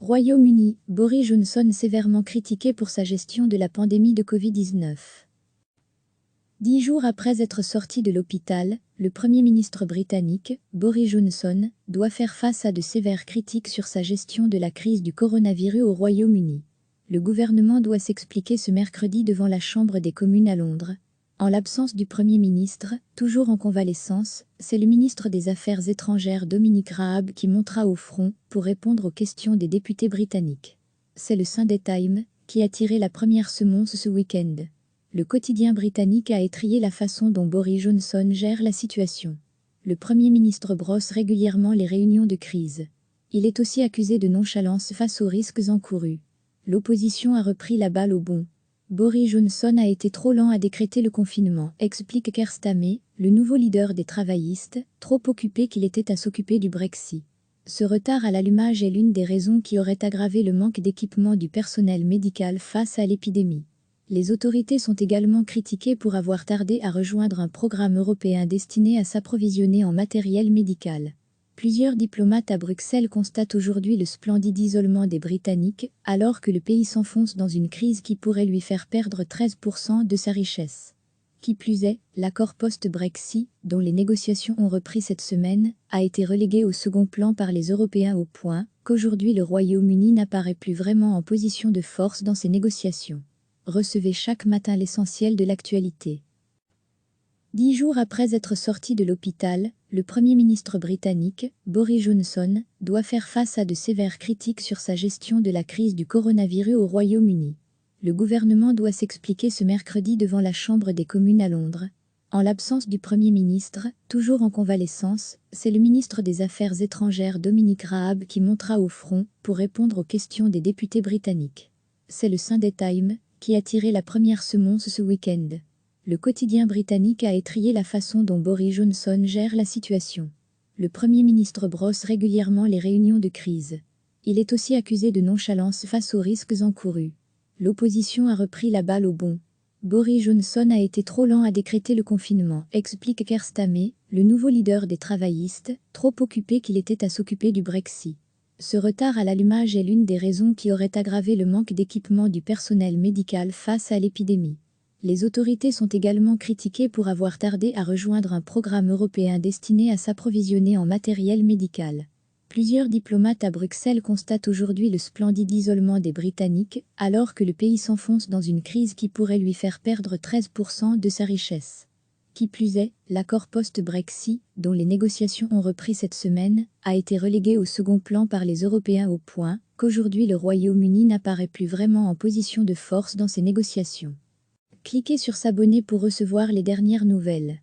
Royaume-Uni, Boris Johnson sévèrement critiqué pour sa gestion de la pandémie de Covid-19. 10 jours après être sorti de l'hôpital, le Premier ministre britannique, Boris Johnson, doit faire face à de sévères critiques sur sa gestion de la crise du coronavirus au Royaume-Uni. Le gouvernement doit s'expliquer ce mercredi devant la Chambre des communes à Londres. En l'absence du Premier ministre, toujours en convalescence, c'est le ministre des Affaires étrangères Dominic Raab qui montera au front pour répondre aux questions des députés britanniques. C'est le Sunday Times qui a tiré la première semonce ce week-end. Le quotidien britannique a étrillé la façon dont Boris Johnson gère la situation. Le Premier ministre brosse régulièrement les réunions de crise. Il est aussi accusé de nonchalance face aux risques encourus. L'opposition a repris la balle au bond. Boris Johnson a été trop lent à décréter le confinement, explique Keir Starmer, le nouveau leader des travaillistes, trop occupé qu'il était à s'occuper du Brexit. Ce retard à l'allumage est l'une des raisons qui aurait aggravé le manque d'équipement du personnel médical face à l'épidémie. Les autorités sont également critiquées pour avoir tardé à rejoindre un programme européen destiné à s'approvisionner en matériel médical. Plusieurs diplomates à Bruxelles constatent aujourd'hui le splendide isolement des Britanniques, alors que le pays s'enfonce dans une crise qui pourrait lui faire perdre 13% de sa richesse. Qui plus est, l'accord post-Brexit, dont les négociations ont repris cette semaine, a été relégué au second plan par les Européens au point qu'aujourd'hui le Royaume-Uni n'apparaît plus vraiment en position de force dans ces négociations. Recevez chaque matin l'essentiel de l'actualité. 10 jours après être sorti de l'hôpital, le Premier ministre britannique, Boris Johnson, doit faire face à de sévères critiques sur sa gestion de la crise du coronavirus au Royaume-Uni. Le gouvernement doit s'expliquer ce mercredi devant la Chambre des communes à Londres. En l'absence du Premier ministre, toujours en convalescence, c'est le ministre des Affaires étrangères Dominic Raab qui montera au front pour répondre aux questions des députés britanniques. C'est le Sunday Times qui a tiré la première semonce ce week-end. Le quotidien britannique a étrillé la façon dont Boris Johnson gère la situation. Le Premier ministre brosse régulièrement les réunions de crise. Il est aussi accusé de nonchalance face aux risques encourus. L'opposition a repris la balle au bond. Boris Johnson a été trop lent à décréter le confinement, explique Keir Starmer, le nouveau leader des travaillistes, trop occupé qu'il était à s'occuper du Brexit. Ce retard à l'allumage est l'une des raisons qui aurait aggravé le manque d'équipement du personnel médical face à l'épidémie. Les autorités sont également critiquées pour avoir tardé à rejoindre un programme européen destiné à s'approvisionner en matériel médical. Plusieurs diplomates à Bruxelles constatent aujourd'hui le splendide isolement des Britanniques, alors que le pays s'enfonce dans une crise qui pourrait lui faire perdre 13% de sa richesse. Qui plus est, l'accord post-Brexit, dont les négociations ont repris cette semaine, a été relégué au second plan par les Européens au point qu'aujourd'hui le Royaume-Uni n'apparaît plus vraiment en position de force dans ces négociations. Cliquez sur s'abonner pour recevoir les dernières nouvelles.